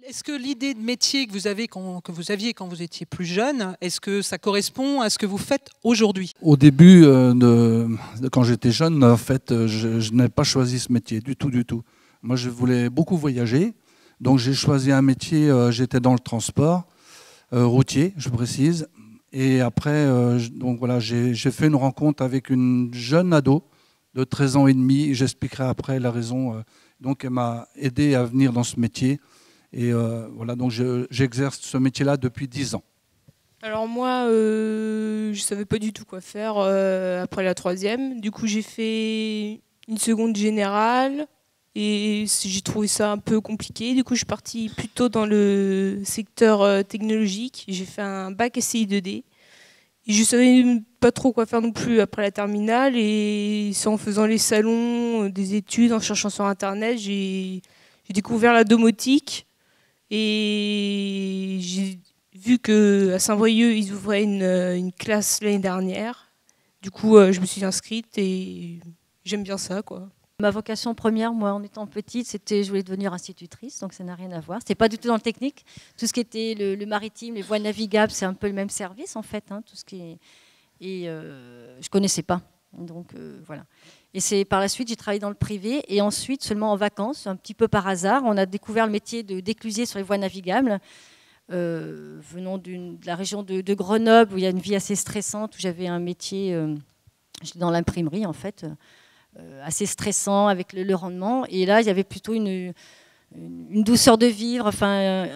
Est-ce que l'idée de métier que vous aviez quand vous étiez plus jeune, est-ce que ça correspond à ce que vous faites aujourd'hui? Au début, quand j'étais jeune, en fait, je n'ai pas choisi ce métier du tout, du tout. Moi, je voulais beaucoup voyager, donc j'ai choisi un métier, j'étais dans le transport routier, je précise. Et après, donc voilà, j'ai fait une rencontre avec une jeune ado de 13 ans et demi. J'expliquerai après la raison. Donc, elle m'a aidé à venir dans ce métier. Et voilà, donc j'exerce ce métier-là depuis 10 ans. Alors moi, je savais pas du tout quoi faire après la troisième. Du coup, j'ai fait une seconde générale et j'ai trouvé ça un peu compliqué. Du coup, je suis partie plutôt dans le secteur technologique. J'ai fait un bac SCI 2D. Et je savais pas trop quoi faire non plus après la terminale. Et c'est en faisant les salons des études, en cherchant sur Internet, j'ai découvert la domotique. Et j'ai vu qu'à Saint-Brieuc, ils ouvraient une classe l'année dernière. Du coup, je me suis inscrite et j'aime bien ça, quoi. Ma vocation première, moi, en étant petite, c'était je voulais devenir institutrice, donc ça n'a rien à voir. C'était pas du tout dans le technique. Tout ce qui était le maritime, les voies navigables, c'est un peu le même service, en fait. Tout ce qui est... Et je connaissais pas. Donc, voilà. Et c'est par la suite, j'ai travaillé dans le privé. Et ensuite, seulement en vacances, un petit peu par hasard, on a découvert le métier d'éclusier sur les voies navigables. Venant de la région de Grenoble, où il y a une vie assez stressante, où j'avais un métier, j'étais dans l'imprimerie en fait, assez stressant avec le rendement. Et là, il y avait plutôt une douceur de vivre, enfin,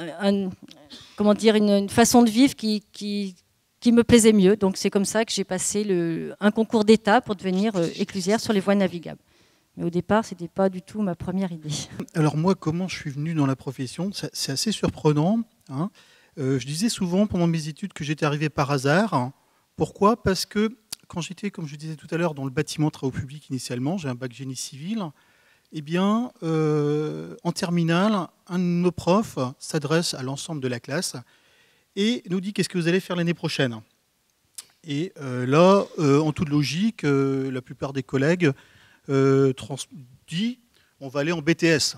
comment dire, une façon de vivre qui me plaisait mieux. Donc c'est comme ça que j'ai passé un concours d'État pour devenir éclusière sur les voies navigables. Mais au départ, ce n'était pas du tout ma première idée. Alors moi, comment je suis venu dans la profession? C'est assez surprenant. Je disais souvent pendant mes études que j'étais arrivé par hasard. Pourquoi? Parce que quand j'étais, comme je disais tout à l'heure, dans le bâtiment travaux publics initialement, j'ai un bac génie civil, eh bien, en terminale, un de nos profs s'adresse à l'ensemble de la classe et nous dit qu'est-ce que vous allez faire l'année prochaine. Et là, en toute logique, la plupart des collègues dit on va aller en BTS.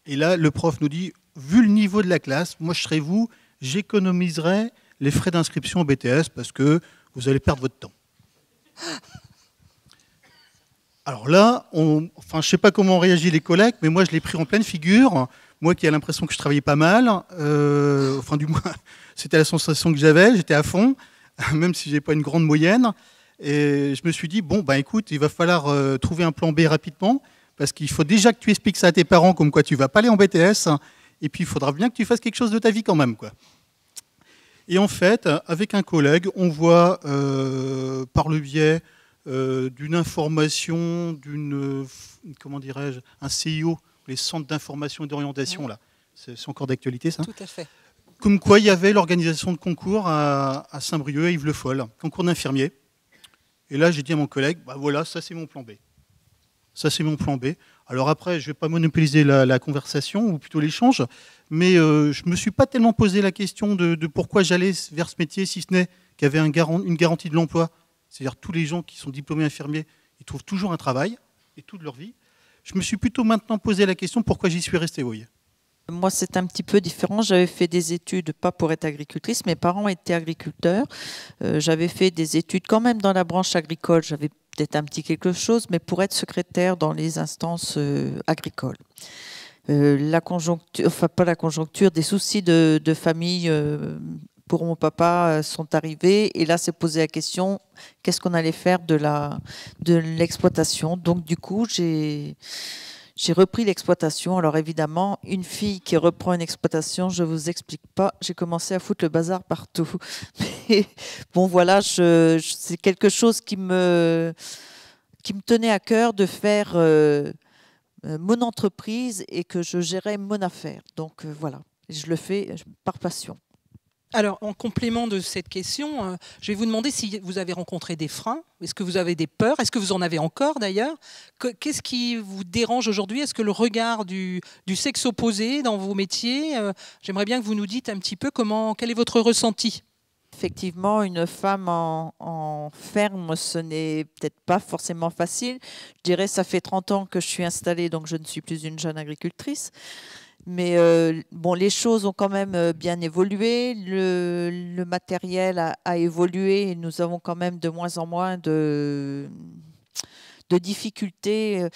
Et là, le prof nous dit, vu le niveau de la classe, moi je serais vous, j'économiserais les frais d'inscription au BTS parce que vous allez perdre votre temps. Alors là, je ne sais pas comment ont réagi les collègues, mais moi je l'ai pris en pleine figure. Moi qui ai l'impression que je travaillais pas mal, enfin du moins, c'était la sensation que j'avais, j'étais à fond, même si je n'ai pas une grande moyenne. Et je me suis dit, bon, bah, écoute, il va falloir trouver un plan B rapidement, parce qu'il faut déjà que tu expliques ça à tes parents, comme quoi tu ne vas pas aller en BTS, et puis il faudra bien que tu fasses quelque chose de ta vie quand même, quoi. Et en fait, avec un collègue, on voit par le biais d'une information, comment dirais-je, un CIO, les centres d'information et d'orientation, là. C'est encore d'actualité, ça? Tout à fait. Comme quoi, il y avait l'organisation de concours à Saint-Brieuc, à Yves-le-Foll, concours d'infirmier. Et là, j'ai dit à mon collègue, bah voilà, ça c'est mon plan B. Ça c'est mon plan B. Alors après, je ne vais pas monopoliser la conversation, ou plutôt l'échange, mais je ne me suis pas tellement posé la question de pourquoi j'allais vers ce métier, si ce n'est qu'il y avait une garantie de l'emploi. C'est-à-dire tous les gens qui sont diplômés infirmiers, ils trouvent toujours un travail, et toute leur vie. Je me suis plutôt maintenant posé la question pourquoi j'y suis resté, vous voyez. Moi, c'est un petit peu différent. J'avais fait des études, pas pour être agricultrice, mes parents étaient agriculteurs. J'avais fait des études quand même dans la branche agricole. J'avais peut-être un petit quelque chose, mais pour être secrétaire dans les instances agricoles. La conjoncture, enfin pas la conjoncture, des soucis de famille pour mon papa sont arrivés. Et là, s'est posé la question, qu'est-ce qu'on allait faire de l'exploitation. Donc du coup, j'ai repris l'exploitation. Alors évidemment, une fille qui reprend une exploitation, je ne vous explique pas, j'ai commencé à foutre le bazar partout. Mais bon voilà, c'est quelque chose qui me tenait à cœur de faire mon entreprise et que je gérais mon affaire. Donc voilà, je le fais par passion. Alors, en complément de cette question, je vais vous demander si vous avez rencontré des freins. Est-ce que vous avez des peurs? Est-ce que vous en avez encore d'ailleurs? Qu'est-ce qui vous dérange aujourd'hui? Est-ce que le regard du sexe opposé dans vos métiers? J'aimerais bien que vous nous dites un petit peu quel est votre ressenti. Effectivement, une femme en ferme, ce n'est peut-être pas forcément facile. Je dirais ça fait 30 ans que je suis installée, donc je ne suis plus une jeune agricultrice. Mais bon, les choses ont quand même bien évolué. Le matériel a évolué et nous avons quand même de moins en moins de difficultés.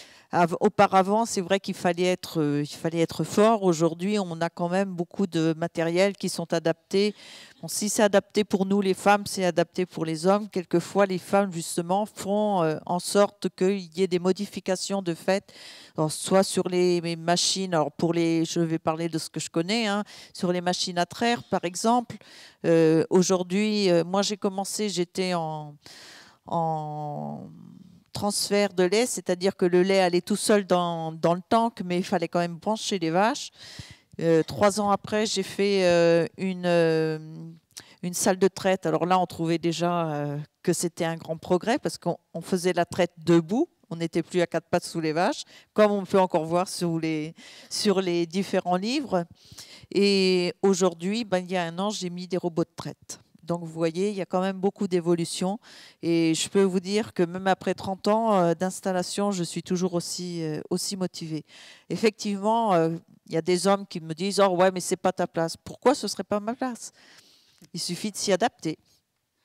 Auparavant, c'est vrai qu'il fallait être fort. Aujourd'hui, on a quand même beaucoup de matériel qui sont adaptés. Bon, si c'est adapté pour nous, les femmes, c'est adapté pour les hommes. Quelquefois, les femmes, justement, font en sorte qu'il y ait des modifications de fait, alors, soit sur les machines, alors je vais parler de ce que je connais, hein, sur les machines à traire, par exemple. Aujourd'hui, moi, j'étais en transfert de lait, c'est-à-dire que le lait allait tout seul dans le tank, mais il fallait quand même brancher les vaches. 3 ans après, j'ai fait une salle de traite. Alors là, on trouvait déjà que c'était un grand progrès parce qu'on faisait la traite debout. On n'était plus à 4 pattes sous les vaches, comme on peut encore voir sur les différents livres. Et aujourd'hui, il y a 1 an, j'ai mis des robots de traite. Donc, vous voyez, il y a quand même beaucoup d'évolution. Et je peux vous dire que même après 30 ans d'installation, je suis toujours aussi motivée. Effectivement, il y a des hommes qui me disent « Oh ouais, mais ce n'est pas ta place ». Pourquoi ce ne serait pas ma place? Il suffit de s'y adapter.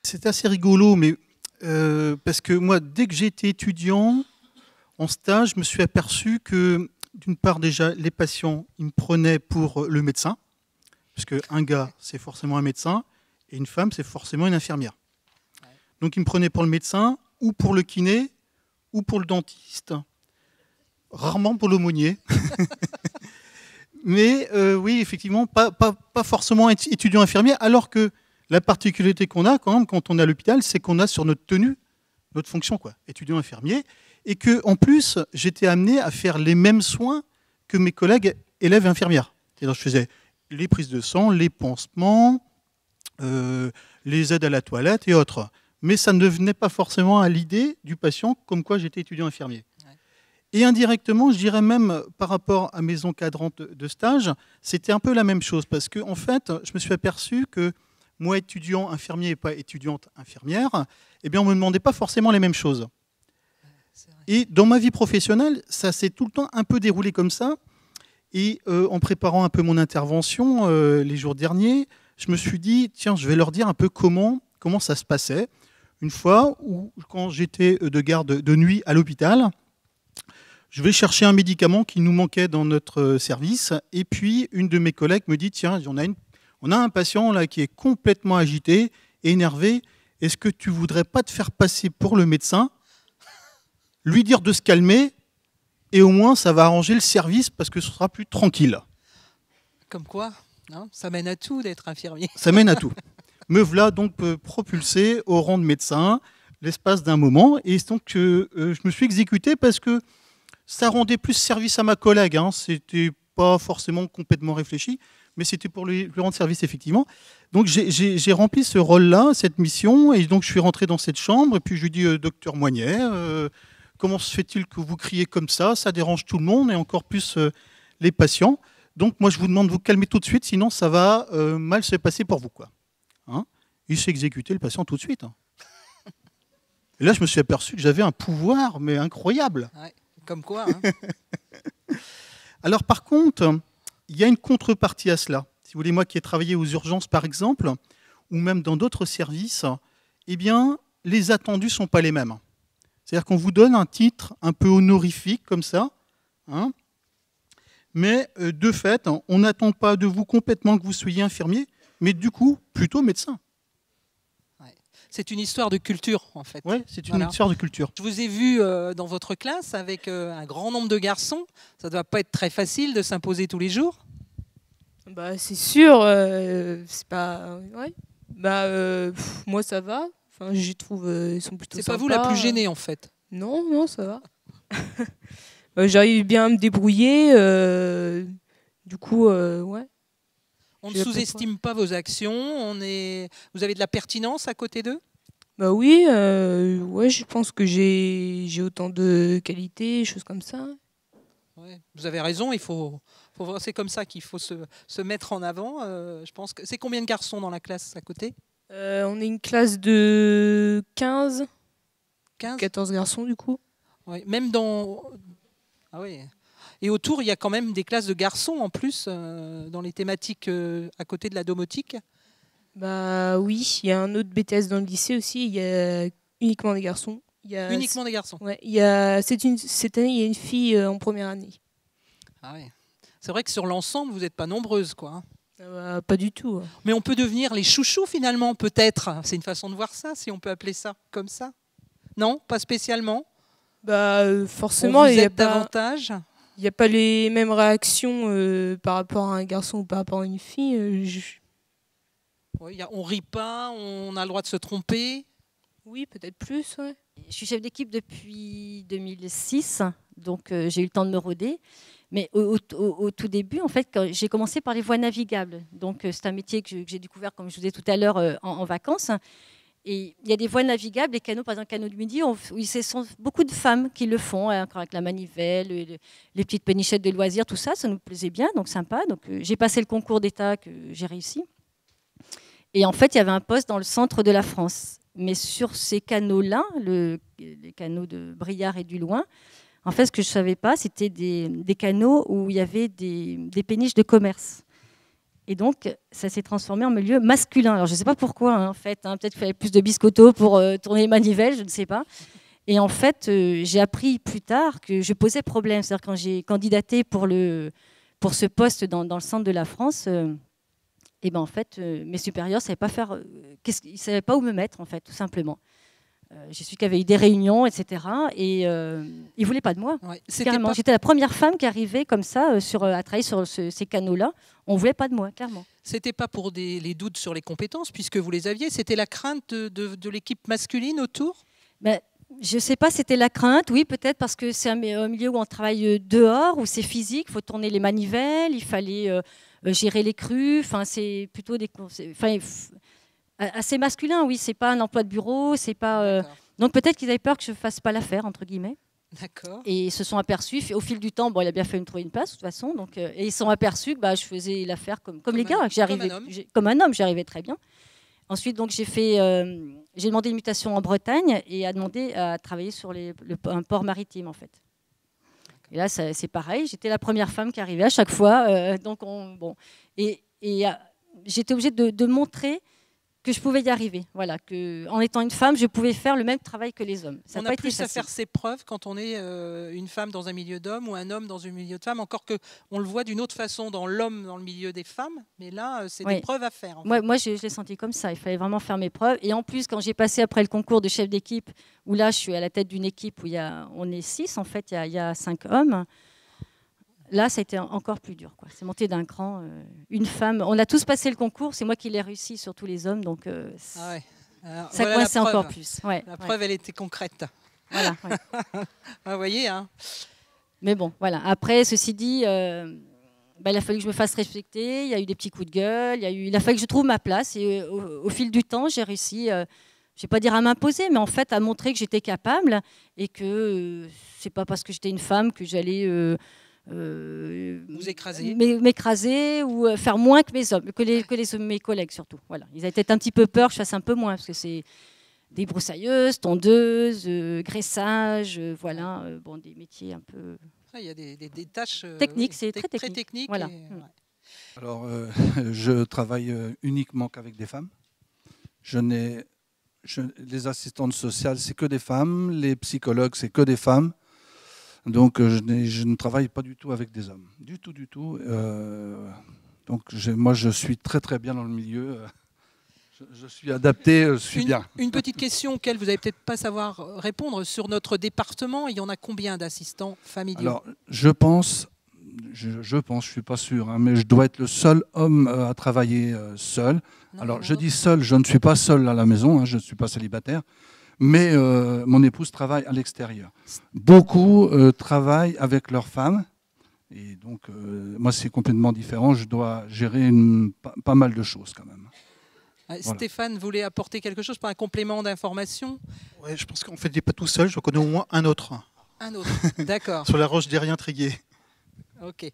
C'est assez rigolo, mais parce que moi, dès que j'étais étudiant, en stage, je me suis aperçu que, d'une part, déjà, les patients, ils me prenaient pour le médecin, parce qu'un gars, c'est forcément un médecin, et une femme, c'est forcément une infirmière. Ouais. Donc, ils me prenaient pour le médecin, ou pour le kiné, ou pour le dentiste. Rarement pour l'aumônier. Mais oui, effectivement, pas forcément étudiant infirmier, alors que la particularité qu'on a quand même quand on est à l'hôpital, c'est qu'on a sur notre tenue, notre fonction, quoi, étudiant infirmier, et qu'en plus, j'étais amené à faire les mêmes soins que mes collègues élèves infirmières. C'est-à-dire, je faisais les prises de sang, les pansements, les aides à la toilette et autres. Mais ça ne venait pas forcément à l'idée du patient comme quoi j'étais étudiant infirmier. Ouais. Et indirectement, je dirais même par rapport à mes encadrantes de stage, c'était un peu la même chose parce que en fait, je me suis aperçu que moi, étudiant infirmier et pas étudiante infirmière, eh bien, on ne me demandait pas forcément les mêmes choses. Et dans ma vie professionnelle, ça s'est tout le temps un peu déroulé comme ça. Et en préparant un peu mon intervention les jours derniers, je me suis dit, tiens, je vais leur dire un peu comment ça se passait. Une fois, quand j'étais de garde de nuit à l'hôpital, je vais chercher un médicament qui nous manquait dans notre service. Et puis, une de mes collègues me dit, tiens, on a un patient là qui est complètement agité, énervé. Est-ce que tu voudrais pas te faire passer pour le médecin, lui dire de se calmer, et au moins, ça va arranger le service parce que ce sera plus tranquille. Comme quoi, hein, ça mène à tout d'être infirmier. Ça mène à tout. Me voilà donc propulsé au rang de médecin l'espace d'un moment. Et donc, je me suis exécuté parce que ça rendait plus service à ma collègue. Hein. C'était pas forcément complètement réfléchi, mais c'était pour lui rendre service, effectivement. Donc, j'ai rempli ce rôle-là, cette mission. Et donc, je suis rentré dans cette chambre. Et puis, je lui dis, docteur Moignet, comment se fait-il que vous criez comme ça? Ça dérange tout le monde et encore plus les patients. Donc, moi, je vous demande de vous calmer tout de suite, sinon ça va mal se passer pour vous, quoi. Hein? Il s'est exécuté le patient tout de suite. Hein. Et là, je me suis aperçu que j'avais un pouvoir, mais incroyable. Ouais, comme quoi. Hein. Alors, par contre, il y a une contrepartie à cela. Si vous voulez, moi qui ai travaillé aux urgences, par exemple, ou même dans d'autres services, eh bien, les attendus ne sont pas les mêmes. C'est-à-dire qu'on vous donne un titre un peu honorifique, comme ça, hein, mais de fait, on n'attend pas de vous complètement que vous soyez infirmier, mais du coup, plutôt médecin. Ouais. C'est une histoire de culture, en fait. Oui, c'est une histoire de culture. Je vous ai vu dans votre classe avec un grand nombre de garçons. Ça ne doit pas être très facile de s'imposer tous les jours. Bah, c'est sûr, c'est pas... Ouais. Bah, moi, ça va. Enfin, j'y trouve, ils sont plutôt sympas. C'est pas vous la plus gênée, en fait? Non, ça va. J'arrive bien à me débrouiller. Du coup, ouais. On ne sous-estime pas vos actions. Vous avez de la pertinence à côté d'eux? Bah oui, ouais, je pense que j'ai autant de qualités, choses comme ça. Ouais, vous avez raison, c'est comme ça qu'il faut se mettre en avant. Je pense que c'est combien de garçons dans la classe à côté? On est une classe de 15 14 garçons du coup. Oui, même dans... Ah oui. Et autour, il y a quand même des classes de garçons en plus dans les thématiques à côté de la domotique. Bah oui, il y a un autre BTS dans le lycée aussi, il y a uniquement des garçons. Uniquement des garçons. Ouais, cette année, il y a une fille en première année. Ah ouais. C'est vrai que sur l'ensemble, vous n'êtes pas nombreuses, quoi. Hein. Pas du tout. Mais on peut devenir les chouchous finalement, peut-être. C'est une façon de voir ça, si on peut appeler ça comme ça. Non, pas spécialement. Bah forcément, il y a davantage. Il n'y a pas les mêmes réactions par rapport à un garçon ou par rapport à une fille. Oui, on rit pas, on a le droit de se tromper. Oui, peut-être plus. Ouais. Je suis chef d'équipe depuis 2006, donc j'ai eu le temps de me roder. Mais au tout début, en fait, j'ai commencé par les voies navigables. Donc c'est un métier que j'ai découvert, comme je vous disais tout à l'heure, en vacances. Et il y a des voies navigables, les canaux, par exemple, le canot du Midi, ce sont beaucoup de femmes qui le font, hein, avec la manivelle, les petites pénichettes de loisirs, tout ça, ça nous plaisait bien, donc sympa. Donc j'ai passé le concours d'État que j'ai réussi. Et en fait, il y avait un poste dans le centre de la France. Mais sur ces canaux-là, les canaux de Briare et du Loing, en fait, ce que je ne savais pas, c'était des canaux où il y avait des péniches de commerce. Et donc, ça s'est transformé en milieu masculin. Alors, je ne sais pas pourquoi, hein, en fait. Hein, peut-être qu'il fallait plus de biscottos pour tourner les manivelles, je ne sais pas. Et en fait, j'ai appris plus tard que je posais problème. C'est-à-dire quand j'ai candidaté pour ce poste dans le centre de la France, et ben en fait, mes supérieurs ne savaient pas où me mettre, en fait, tout simplement. J'ai su qu'il y avait eu des réunions, etc. Et ils ne voulaient pas de moi. Ouais, carrément. J'étais la première femme qui arrivait comme ça à travailler sur ces canaux-là. On ne voulait pas de moi, clairement. Ce n'était pas pour les doutes sur les compétences, puisque vous les aviez. C'était la crainte de l'équipe masculine autour. Ben, je ne sais pas, c'était la crainte. Oui, peut-être parce que c'est un milieu où on travaille dehors, où c'est physique. Il faut tourner les manivelles, il fallait gérer les crues. Enfin, c'est plutôt assez masculin, oui. C'est pas un emploi de bureau, c'est pas. Donc peut-être qu'ils avaient peur que je fasse pas l'affaire entre guillemets. D'accord. Et ils se sont aperçus. Au fil du temps, bon, il a bien fallu me trouver une place de toute façon. Donc, et ils se sont aperçus que je faisais l'affaire comme les gars. Comme un homme, j'y arrivais très bien. Ensuite, donc j'ai demandé une mutation en Bretagne et a demandé à travailler sur un port maritime en fait. Et là, c'est pareil. J'étais la première femme qui arrivait à chaque fois. Et j'étais obligée de montrer que je pouvais y arriver. Voilà, en étant une femme, je pouvais faire le même travail que les hommes. On a plus à faire ses preuves quand on est une femme dans un milieu d'hommes ou un homme dans un milieu de femmes, encore qu'on le voit d'une autre façon dans l'homme dans le milieu des femmes, mais là, c'est des preuves à faire. Moi, je l'ai senti comme ça. Il fallait vraiment faire mes preuves. Et en plus, quand j'ai passé après le concours de chef d'équipe, où là, je suis à la tête d'une équipe où on est 6, en fait, il y a 5 hommes. Là, ça a été encore plus dur. C'est monté d'un cran. Une femme, on a tous passé le concours. C'est moi qui l'ai réussi sur tous les hommes. Donc, ça coinçait encore plus. Ouais, la preuve, elle était concrète. Voilà. Vous voyez, hein. Mais bon, voilà. Après, ceci dit, il a fallu que je me fasse respecter. Il y a eu des petits coups de gueule. Il a fallu que je trouve ma place. Et au fil du temps, j'ai réussi... je ne vais pas dire à m'imposer, mais en fait à montrer que j'étais capable et que c'est pas parce que j'étais une femme que j'allais... vous écraser, m'écraser ou faire moins que mes hommes, mes collègues surtout. Voilà, ils avaient peut-être un petit peu peur que je fasse un peu moins parce que c'est des broussailleuses, tondeuses, graissage, voilà, des métiers un peu. Il y a des tâches techniques, c'est très technique. Voilà. Alors, je travaille uniquement qu'avec des femmes. Les assistantes sociales, c'est que des femmes. Les psychologues, c'est que des femmes. Donc, je ne travaille pas du tout avec des hommes. Du tout. Donc, moi, je suis très, très bien dans le milieu. Je suis adapté, je suis bien. Une petite question auquel vous n'allez peut-être pas savoir répondre. Sur notre département, il y en a combien d'assistants familiaux? Alors, je pense, je ne suis pas sûr, hein, mais je dois être le seul homme à travailler seul. Alors, je dis seul, je ne suis pas seul à la maison, hein, je ne suis pas célibataire. Mais mon épouse travaille à l'extérieur. Beaucoup travaillent avec leurs femmes. Et donc, moi, c'est complètement différent. Je dois gérer pas mal de choses quand même. Voilà. Stéphane voulait apporter quelque chose pour un complément d'information. Ouais, je pense qu'en fait, il n'est pas tout seul. Je connais au moins un autre. Un autre, d'accord. Sur la roche des Riens-Tréguier. Ok.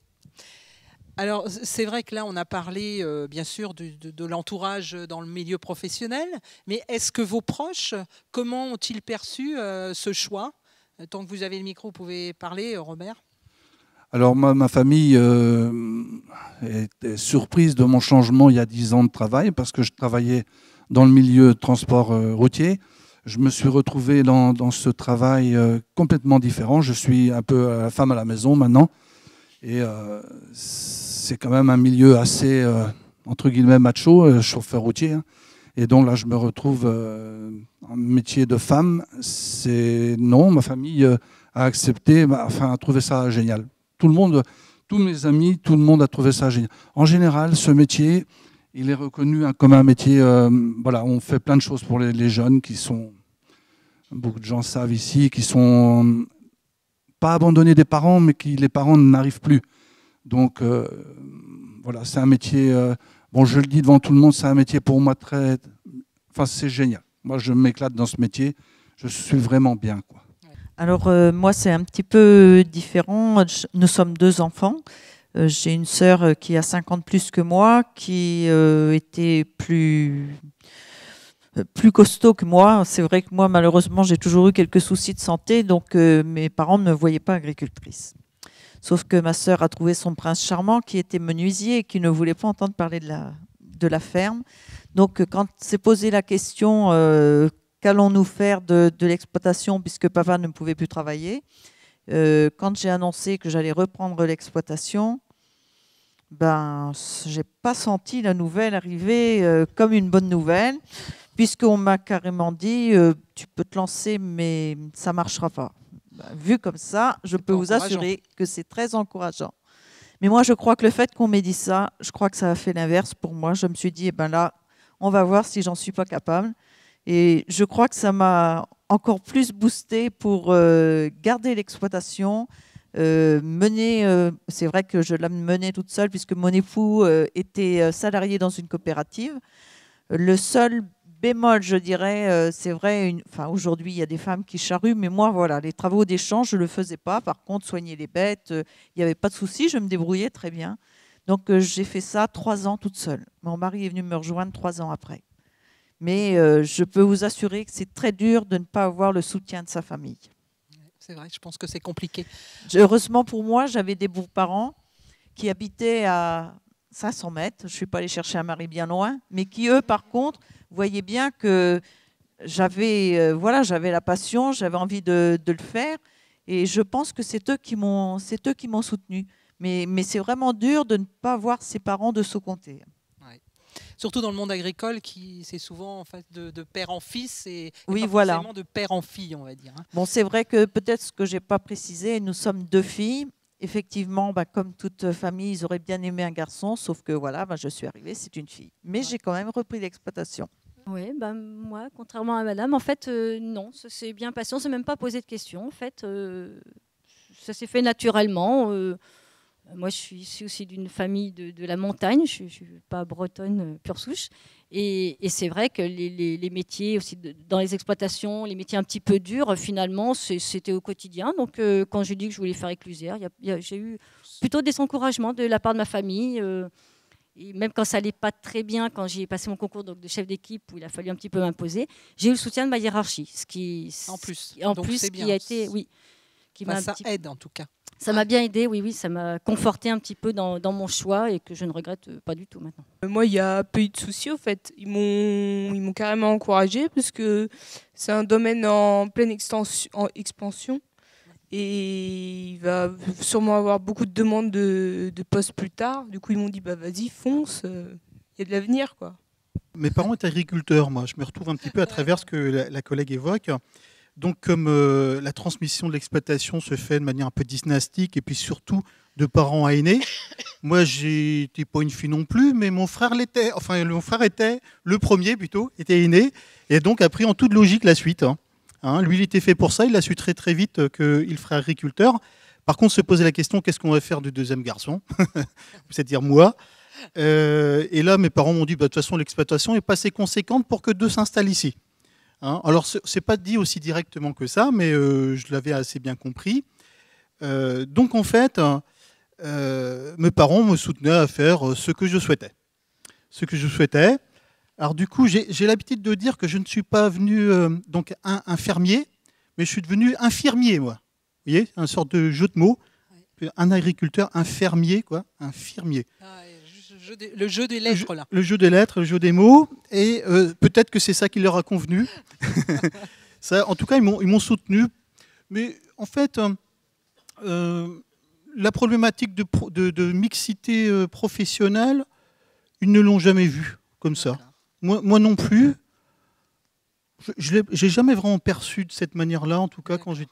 Alors, c'est vrai que là, on a parlé, bien sûr, de l'entourage dans le milieu professionnel, mais est-ce que vos proches, comment ont-ils perçu ce choix? Tant que vous avez le micro, vous pouvez parler, Robert. Alors ma famille était surprise de mon changement il y a 10 ans de travail parce que je travaillais dans le milieu de transport routier. Je me suis retrouvé dans ce travail complètement différent. Je suis un peu la femme à la maison maintenant. Et c'est quand même un milieu assez, entre guillemets, macho, chauffeur routier. Hein. Et donc là, je me retrouve en métier de femme. Non, ma famille a accepté, a trouvé ça génial. Tout le monde, tous mes amis, tout le monde a trouvé ça génial. En général, ce métier, il est reconnu comme un métier. On fait plein de choses pour les jeunes qui sont, beaucoup de gens savent ici, qui sont pas abandonnés des parents, mais les parents n'arrivent plus. Donc c'est un métier. Je le dis devant tout le monde, c'est un métier pour moi c'est génial. Moi, je m'éclate dans ce métier. Je suis vraiment bien, quoi. Alors, moi, c'est un petit peu différent. Nous sommes 2 enfants. J'ai une sœur qui a 50 plus que moi, qui était plus costaud que moi. C'est vrai que moi, malheureusement, j'ai toujours eu quelques soucis de santé, donc mes parents ne me voyaient pas agricultrice. Sauf que ma sœur a trouvé son prince charmant qui était menuisier et qui ne voulait pas entendre parler de la ferme. Donc, quand s'est posé la question qu'allons-nous faire de l'exploitation puisque papa ne pouvait plus travailler, quand j'ai annoncé que j'allais reprendre l'exploitation, j'ai pas senti la nouvelle arriver comme une bonne nouvelle, puisqu'on m'a carrément dit tu peux te lancer, mais ça marchera pas. Vu comme ça, je peux vous assurer que c'est très encourageant. Mais moi, je crois que le fait qu'on m'ait dit ça, je crois que ça a fait l'inverse pour moi. Je me suis dit, là, on va voir si j'en suis pas capable. Et je crois que ça m'a encore plus boosté pour garder l'exploitation, mener. C'est vrai que je la menais toute seule puisque mon époux était salarié dans une coopérative. Le seul bémol, je dirais, c'est vrai, aujourd'hui, il y a des femmes qui charruent, mais moi, voilà, les travaux des champs, je ne le faisais pas. Par contre, soigner les bêtes, il n'y avait pas de souci, je me débrouillais très bien. Donc, j'ai fait ça 3 ans toute seule. Mon mari est venu me rejoindre 3 ans après. Mais je peux vous assurer que c'est très dur de ne pas avoir le soutien de sa famille. C'est vrai, je pense que c'est compliqué. Heureusement pour moi, j'avais des beaux-parents qui habitaient à 500 mètres. Je ne suis pas allée chercher un mari bien loin, mais qui, eux, par contre, voyaient bien que j'avais la passion, j'avais envie de le faire. Et je pense que c'est eux qui m'ont soutenue. Mais c'est vraiment dur de ne pas voir ses parents de ce côté. Ouais. Surtout dans le monde agricole, c'est souvent en fait de père en fils et oui, pas voilà. forcément de père en fille, on va dire. Bon, c'est vrai que peut-être ce que je n'ai pas précisé, nous sommes 2 filles. Effectivement, comme toute famille, ils auraient bien aimé un garçon, sauf que je suis arrivée, c'est une fille. Mais j'ai quand même repris l'exploitation. Oui, moi, contrairement à madame, en fait, non, ça s'est bien passé. On ne s'est même pas posé de questions. En fait, ça s'est fait naturellement. Moi, je suis issue aussi d'une famille de la montagne. Je ne suis pas bretonne pure souche. Et c'est vrai que les métiers aussi dans les exploitations, les métiers un petit peu durs, finalement, c'était au quotidien. Donc, quand j'ai dit que je voulais faire éclusière, j'ai eu plutôt des encouragements de la part de ma famille. Et même quand ça n'allait pas très bien, quand j'ai passé mon concours de chef d'équipe, où il a fallu un petit peu m'imposer, j'ai eu le soutien de ma hiérarchie. Ce qui, en plus, qui a été, oui, qui m'a ça aide en tout cas. Ça m'a bien aidé, oui, ça m'a conforté un petit peu dans mon choix et que je ne regrette pas du tout maintenant. Moi, il n'y a pas eu de soucis, au fait. Ils m'ont carrément encouragée parce que c'est un domaine en pleine expansion. Et il va sûrement avoir beaucoup de demandes de postes plus tard. Du coup, ils m'ont dit, vas-y, fonce, il y a de l'avenir, quoi. Mes parents étaient agriculteurs, moi. Je me retrouve un petit peu à travers ce que la collègue évoque. Donc, comme la transmission de l'exploitation se fait de manière un peu dynastique et puis surtout de parents à aînés, moi, j'étais pas une fille non plus, mais mon frère l'était. Enfin, mon frère était le premier plutôt, était aîné, et donc a pris en toute logique la suite. Lui, il était fait pour ça. Il a su très très vite qu'il ferait agriculteur. Par contre, se poser la question, qu'est-ce qu'on va faire du deuxième garçon? C'est-à-dire moi. Et là, mes parents m'ont dit, de toute façon, l'exploitation est pas assez conséquente pour que 2 s'installent ici. Alors, c'est pas dit aussi directement que ça, mais je l'avais assez bien compris. Donc, en fait, mes parents me soutenaient à faire ce que je souhaitais. Alors du coup, j'ai l'habitude de dire que je ne suis pas venu donc un fermier, mais je suis devenu infirmier, moi. Vous voyez, une sorte de jeu de mots. un agriculteur, un fermier, quoi, un firmier. Ah, le jeu des lettres, là. Le jeu des lettres, le jeu des mots, et peut-être que c'est ça qui leur a convenu. Ça, en tout cas, ils m'ont soutenu. Mais en fait, la problématique de mixité professionnelle, ils ne l'ont jamais vue comme ça. Moi non plus. Je n'ai jamais vraiment perçu de cette manière-là, en tout cas quand j'ai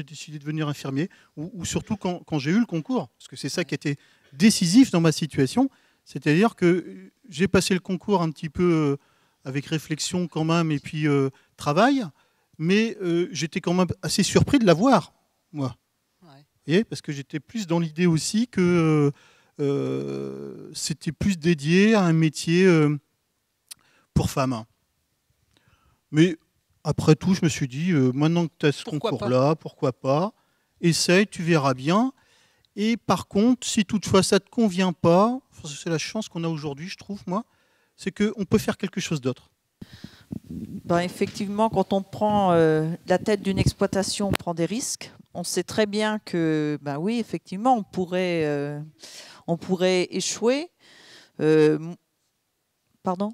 décidé de devenir infirmier, ou surtout quand j'ai eu le concours, parce que c'est ça qui a été décisif dans ma situation. C'est-à-dire que j'ai passé le concours un petit peu avec réflexion quand même, et puis travail, mais j'étais quand même assez surpris de l'avoir, moi. Ouais. Vous voyez, parce que j'étais plus dans l'idée aussi que c'était plus dédié à un métier pour femmes. Mais après tout, je me suis dit, maintenant que tu as ce concours-là, pourquoi pas? Essaye, tu verras bien. Et par contre, si toutefois ça ne te convient pas, c'est la chance qu'on a aujourd'hui, je trouve, moi, c'est qu'on peut faire quelque chose d'autre. Ben, effectivement, quand on prend la tête d'une exploitation, on prend des risques. On sait très bien que, ben oui, effectivement, on pourrait échouer. Pardon ?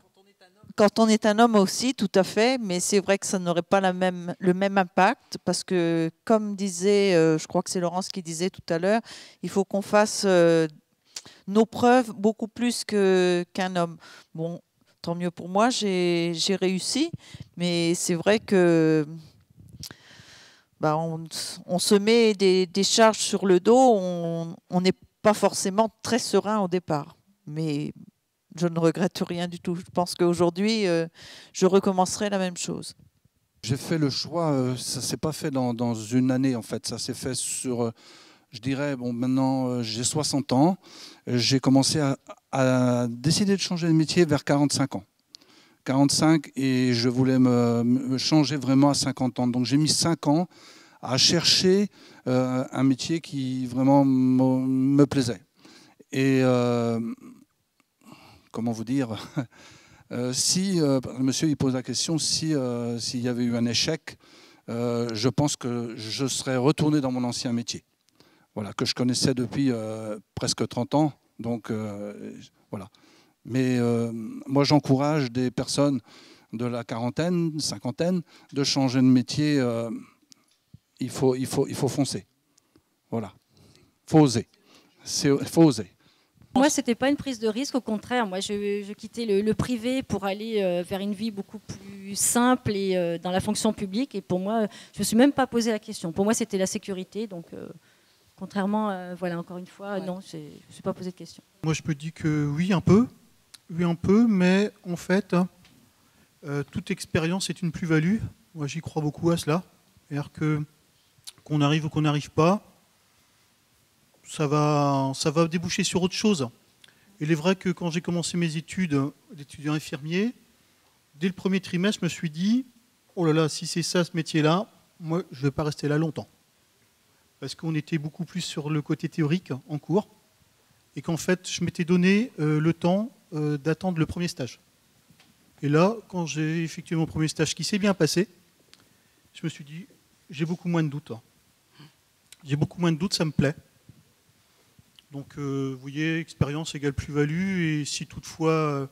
Quand on est un homme aussi, tout à fait, mais c'est vrai que ça n'aurait pas le même impact parce que, comme disait, je crois que c'est Laurence qui disait tout à l'heure, il faut qu'on fasse nos preuves beaucoup plus qu'un homme. Bon, tant mieux pour moi, j'ai réussi, mais c'est vrai que bah, on se met des charges sur le dos, on n'est pas forcément très serein au départ, mais je ne regrette rien du tout. Je pense qu'aujourd'hui, je recommencerai la même chose. J'ai fait le choix, ça ne s'est pas fait dans une année en fait, ça s'est fait sur, je dirais, bon maintenant j'ai 60 ans, j'ai commencé à décider de changer de métier vers 45 ans. 45 et je voulais me changer vraiment à 50 ans. Donc j'ai mis 5 ans à chercher un métier qui vraiment me plaisait. Et comment vous dire, si monsieur il pose la question, s'il y avait eu un échec, je pense que je serais retourné dans mon ancien métier, voilà, que je connaissais depuis presque 30 ans. Donc voilà. Mais moi j'encourage des personnes de la quarantaine, cinquantaine, de changer de métier. Il faut foncer. Voilà. Faut oser. Faut oser. Moi, ce n'était pas une prise de risque, au contraire. Moi, je quittais le privé pour aller vers une vie beaucoup plus simple et dans la fonction publique. Et pour moi, je ne me suis même pas posé la question. Pour moi, c'était la sécurité. Donc, contrairement, voilà, encore une fois, ouais. Non, je ne me suis pas posé de question. Moi, je peux dire que oui, un peu. Oui, un peu, mais en fait, toute expérience est une plus-value. Moi, j'y crois beaucoup à cela. C'est-à-dire qu'on arrive ou qu'on n'arrive pas, ça va déboucher sur autre chose. Et il est vrai que quand j'ai commencé mes études d'étudiant infirmier, dès le premier trimestre, je me suis dit, oh là là, si c'est ça ce métier-là, moi, je ne vais pas rester là longtemps. Parce qu'on était beaucoup plus sur le côté théorique en cours, et qu'en fait, je m'étais donné le temps d'attendre le premier stage. Et là, quand j'ai effectué mon premier stage qui s'est bien passé, je me suis dit, j'ai beaucoup moins de doutes. J'ai beaucoup moins de doutes, ça me plaît. Donc, vous voyez, expérience égale plus-value, et si toutefois,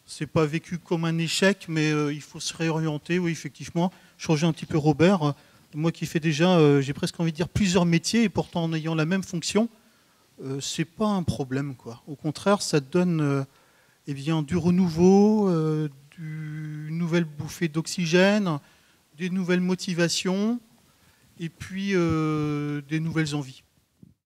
c'est pas vécu comme un échec, mais il faut se réorienter, oui, effectivement, changer un petit peu Robert. Moi qui fais déjà, j'ai presque envie de dire plusieurs métiers, et pourtant en ayant la même fonction, c'est pas un problème, quoi. Au contraire, ça donne eh bien, du renouveau, une nouvelle bouffée d'oxygène, des nouvelles motivations, et puis des nouvelles envies.